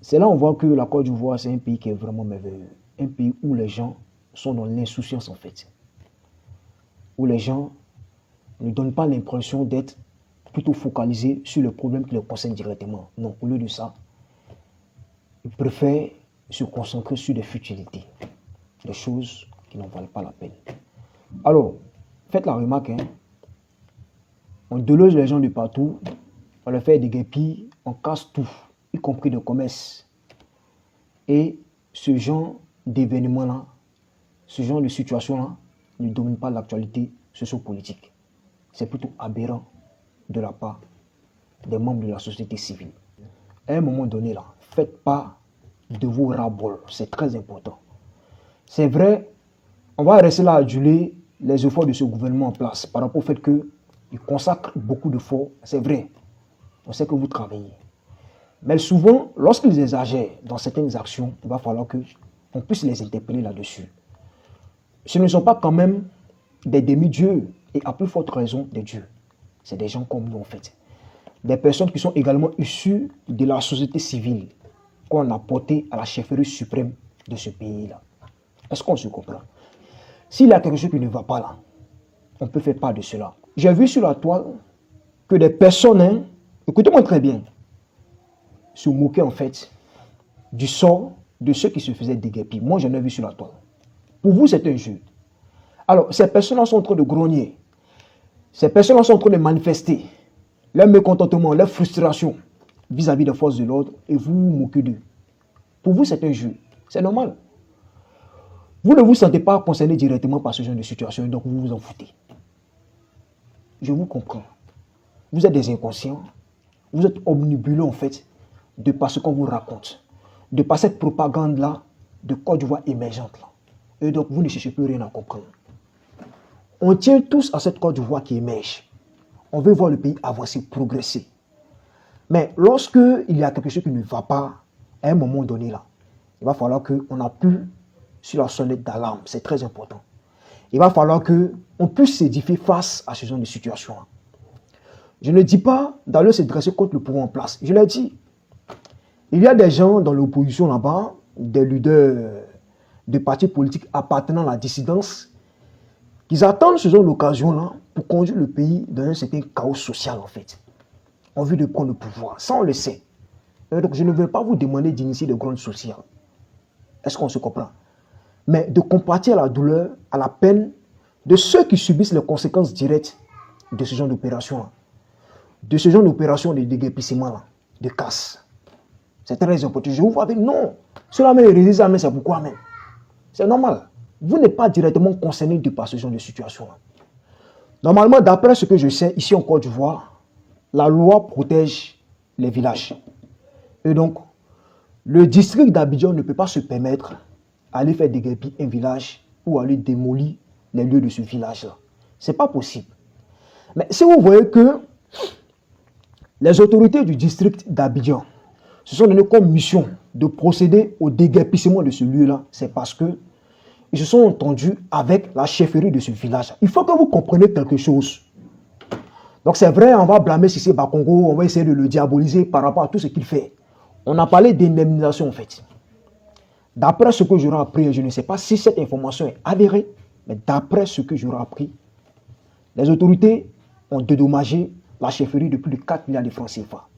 C'est là on voit que la Côte d'Ivoire, c'est un pays qui est vraiment merveilleux. Un pays où les gens sont dans l'insouciance en fait. Où les gens ne donnent pas l'impression d'être plutôt focalisés sur les problèmes qui les concernent directement. Non, au lieu de ça, ils préfèrent se concentrer sur des futilités, des choses qui n'en valent pas la peine. Alors, faites la remarque, hein, on déloge les gens de partout, on leur fait des guépilles, on casse tout, y compris le commerce. Et ce genre d'événements-là, ce genre de situation-là, ne domine pas l'actualité socio-politique. C'est plutôt aberrant de la part des membres de la société civile. À un moment donné, là, faites pas de vos ras-bol, c'est très important. C'est vrai, on va rester là à aduler les efforts de ce gouvernement en place par rapport au fait qu'il consacre beaucoup d'efforts. C'est vrai, on sait que vous travaillez. Mais souvent, lorsqu'ils exagèrent dans certaines actions, il va falloir qu'on puisse les interpeller là-dessus. Ce ne sont pas quand même des demi-dieux et à plus forte raison des dieux. C'est des gens comme nous en fait. Des personnes qui sont également issues de la société civile qu'on a portée à la chefferie suprême de ce pays-là. Est-ce qu'on se comprend? S'il y a quelque chose qui ne va pas là, on peut faire part de cela. J'ai vu sur la toile que des personnes, hein, écoutez-moi très bien, se moquaient en fait du sort de ceux qui se faisaient déguerpir. Moi, j'en ai vu sur la toile. Pour vous, c'est un jeu. Alors, ces personnes-là sont en train de grogner. Ces personnes-là sont en train de manifester leur mécontentement, leur frustration vis-à-vis des forces de l'ordre et vous vous moquez d'eux. Pour vous, c'est un jeu. C'est normal. Vous ne vous sentez pas concerné directement par ce genre de situation, donc vous vous en foutez. Je vous comprends. Vous êtes des inconscients. Vous êtes omnibulés en fait de par ce qu'on vous raconte, de par cette propagande-là de Côte d'Ivoire émergente. Là. Et donc, vous ne cherchez plus rien à comprendre. On tient tous à cette Côte d'Ivoire qui émerge. On veut voir le pays avancer, progresser. Mais lorsque il y a quelque chose qui ne va pas, à un moment donné, là, il va falloir qu'on appuie sur la sonnette d'alarme. C'est très important. Il va falloir qu'on puisse s'édifier face à ce genre de situation. Je ne dis pas d'aller se dresser contre le pouvoir en place. Je l'ai dit. Il y a des gens dans l'opposition là-bas, des leaders de partis politiques appartenant à la dissidence, qui attendent ce genre d'occasion-là pour conduire le pays dans un certain chaos social en fait. En vue de prendre le pouvoir. Ça, on le sait. Et donc, je ne vais pas vous demander d'initier de grandes sociales. Est-ce qu'on se comprend? Mais de compatir à la douleur, à la peine de ceux qui subissent les conséquences directes de ce genre d'opération. De ce genre d'opération de déguerpissement, de casse. C'est très important. Je vous vois dire non. Cela me résiste, mais c'est pourquoi même. C'est normal. Vous n'êtes pas directement concerné par ce genre de situation. Normalement, d'après ce que je sais, ici en Côte d'Ivoire, la loi protège les villages. Et donc, le district d'Abidjan ne peut pas se permettre d'aller faire déguerpir un village ou aller démolir les lieux de ce village-là. Ce n'est pas possible. Mais si vous voyez que les autorités du district d'Abidjan se sont donné comme mission de procéder au déguerpissement de ce lieu-là, c'est parce que ils se sont entendus avec la chefferie de ce village. Il faut que vous compreniez quelque chose. Donc c'est vrai, on va blâmer Cissé Bakongo, on va essayer de le diaboliser par rapport à tout ce qu'il fait. On a parlé d'indemnisation en fait. D'après ce que j'aurais appris, je ne sais pas si cette information est avérée, mais d'après ce que j'aurais appris, les autorités ont dédommagé la chefferie de plus de 4 milliards de francs CFA.